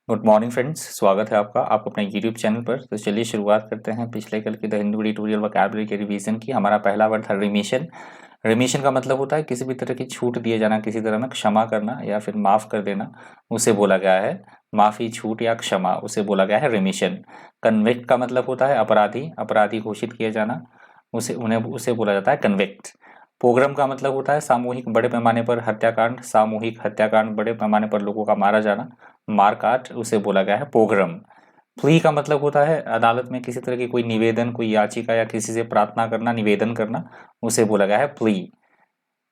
Good morning friends, स्वागत है आपका अपने यूट्यूब चैनल पर। तो चलिए शुरुआत करते हैं पिछले कल की द हिंदू एडिटोरियल वोकैबुलरी के रिवीजन की। हमारा पहला वर्ड था रिमिशन। रिमिशन का मतलब होता है किसी भी तरह की छूट दिए जाना, किसी तरह में क्षमा करना या फिर माफ़ कर देना, उसे बोला गया है माफ़ी, छूट या क्षमा, उसे बोला गया है रिमिशन। कन्विक्ट का मतलब होता है अपराधी, अपराधी घोषित किया जाना, उसे बोला जाता है कन्विक्ट। पोग्राम का मतलब होता है सामूहिक बड़े पैमाने पर हत्याकांड, सामूहिक हत्याकांड, बड़े पैमाने पर लोगों का मारा जाना, मारकाट, उसे बोला गया है पोग्राम। प्ली का मतलब होता है अदालत में किसी तरह की कोई निवेदन, कोई याचिका या किसी से प्रार्थना करना, निवेदन करना, उसे बोला गया है प्ली।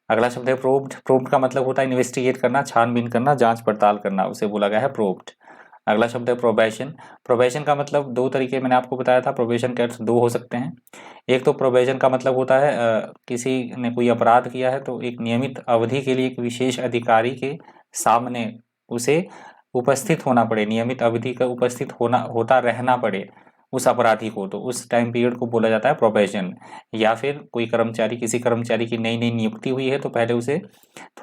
अगला शब्द है प्रोब्ड। प्रोब्ड का मतलब होता है इन्वेस्टिगेट करना, छानबीन करना, जांच पड़ताल करना, उसे बोला गया है प्रोब्ड। अगला शब्द है प्रोबेशन। प्रोबेशन का मतलब दो तरीके मैंने आपको बताया था, प्रोबेशन के अर्थ दो हो सकते हैं। एक तो प्रोबेशन का मतलब होता है किसी ने कोई अपराध किया है तो एक नियमित अवधि के लिए एक विशेष अधिकारी के सामने उसे उपस्थित होना पड़े, नियमित अवधि का उपस्थित होता रहना पड़े उस अपराधी को, तो उस टाइम पीरियड को बोला जाता है प्रोबेशन। या फिर कोई कर्मचारी, किसी कर्मचारी की नई नई नियुक्ति हुई है तो पहले उसे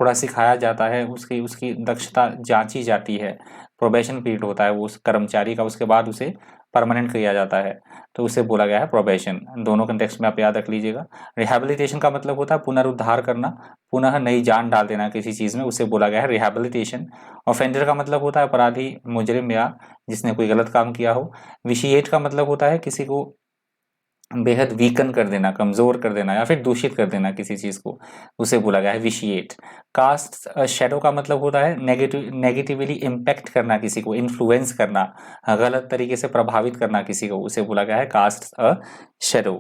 थोड़ा सिखाया जाता है, उसकी उसकी दक्षता जांची जाती है, प्रोबेशन पीरियड होता है वो उस कर्मचारी का, उसके बाद उसे परमानेंट किया जाता है, तो उसे बोला गया है प्रोबेशन। दोनों कंटेक्स्ट में आप याद रख लीजिएगा। रिहैबिलिटेशन का मतलब होता है पुनरुद्धार करना, पुनः नई जान डाल देना किसी चीज़ में, उसे बोला गया है रिहैबिलिटेशन। ऑफेंडर का मतलब होता है अपराधी, मुजरिम या जिसने कोई गलत काम किया हो। विशिएट का मतलब होता है किसी को बेहद वीकन कर देना, कमजोर कर देना या फिर दूषित कर देना किसी चीज को, उसे बोला गया है विशिएट। कास्ट शेडो का मतलब होता है नेगेटिवली इम्पैक्ट करना, किसी को इन्फ्लुएंस करना, गलत तरीके से प्रभावित करना किसी को, उसे बोला गया है कास्ट शेडो।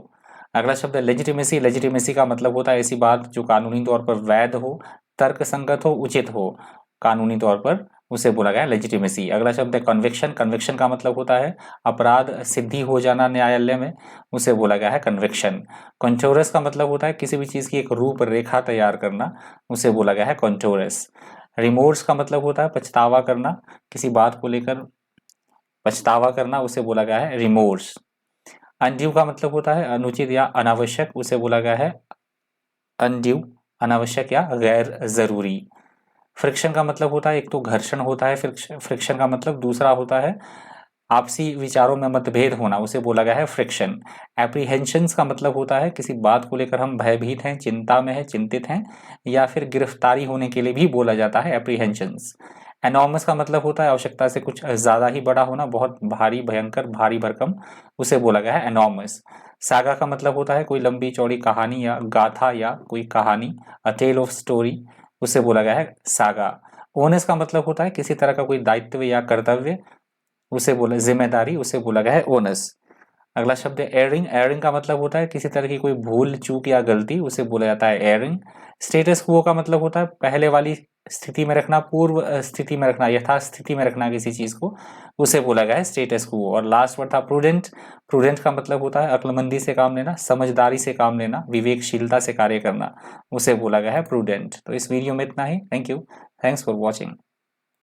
अगला शब्द है लेजिटिमेसी। लेजिटिमेसी का मतलब होता है ऐसी बात जो कानूनी तौर पर वैध हो, तर्क संगत हो, उचित हो कानूनी तौर पर, उसे बोला गया है लेजिटिमेसी। अगला शब्द है कन्विक्शन। कन्विक्शन का मतलब होता है अपराध सिद्धि हो जाना न्यायालय में, उसे बोला गया है कन्विक्शन। कंटोरस का मतलब होता है किसी भी चीज की एक रूपरेखा तैयार करना, उसे बोला गया है कंटोरस। रिमोर्स का मतलब होता है पछतावा करना, किसी बात को लेकर पछतावा करना, उसे बोला गया है रिमोर्स। अनड्यू का मतलब होता है अनुचित या अनावश्यक, उसे बोला गया है अनड्यू, अनावश्यक या गैर जरूरी। फ्रिक्शन का मतलब होता है एक तो घर्षण होता है, फ्रिक्शन का मतलब दूसरा होता है आपसी विचारों में मतभेद होना, उसे बोला गया है फ्रिक्शन। एप्रीहेंशंस का मतलब होता है किसी बात को लेकर हम भयभीत हैं, चिंता में हैं, चिंतित हैं, या फिर गिरफ्तारी होने के लिए भी बोला जाता है एप्रीहेंशंस। एनॉर्मस का मतलब होता है आवश्यकता से कुछ ज्यादा ही बड़ा होना, बहुत भारी, भयंकर, भारी भरकम, उसे बोला गया है एनॉर्मस। सागा का मतलब होता है कोई लंबी चौड़ी कहानी या गाथा या कोई कहानी, अ टेल ऑफ स्टोरी, उसे बोला गया है सागा। ओनस का मतलब होता है किसी तरह का कोई दायित्व या कर्तव्य, उसे बोला जिम्मेदारी, उसे बोला गया है ओनस। अगला शब्द है एयरिंग। एयरिंग का मतलब होता है किसी तरह की कोई भूल चूक या गलती, उसे बोला जाता है एयरिंग। स्टेटस क्वो का मतलब होता है पहले वाली स्थिति में रखना, पूर्व स्थिति में रखना, यथास्थिति में रखना किसी चीज को, उसे बोला गया है स्टेटस क्वो। और लास्ट वर्ड था प्रूडेंट। प्रूडेंट का मतलब होता है अक्लमंदी से काम लेना, समझदारी से काम लेना, विवेकशीलता से कार्य करना, उसे बोला गया है प्रूडेंट। तो इस वीडियो में इतना ही। Thank you, thanks for watching.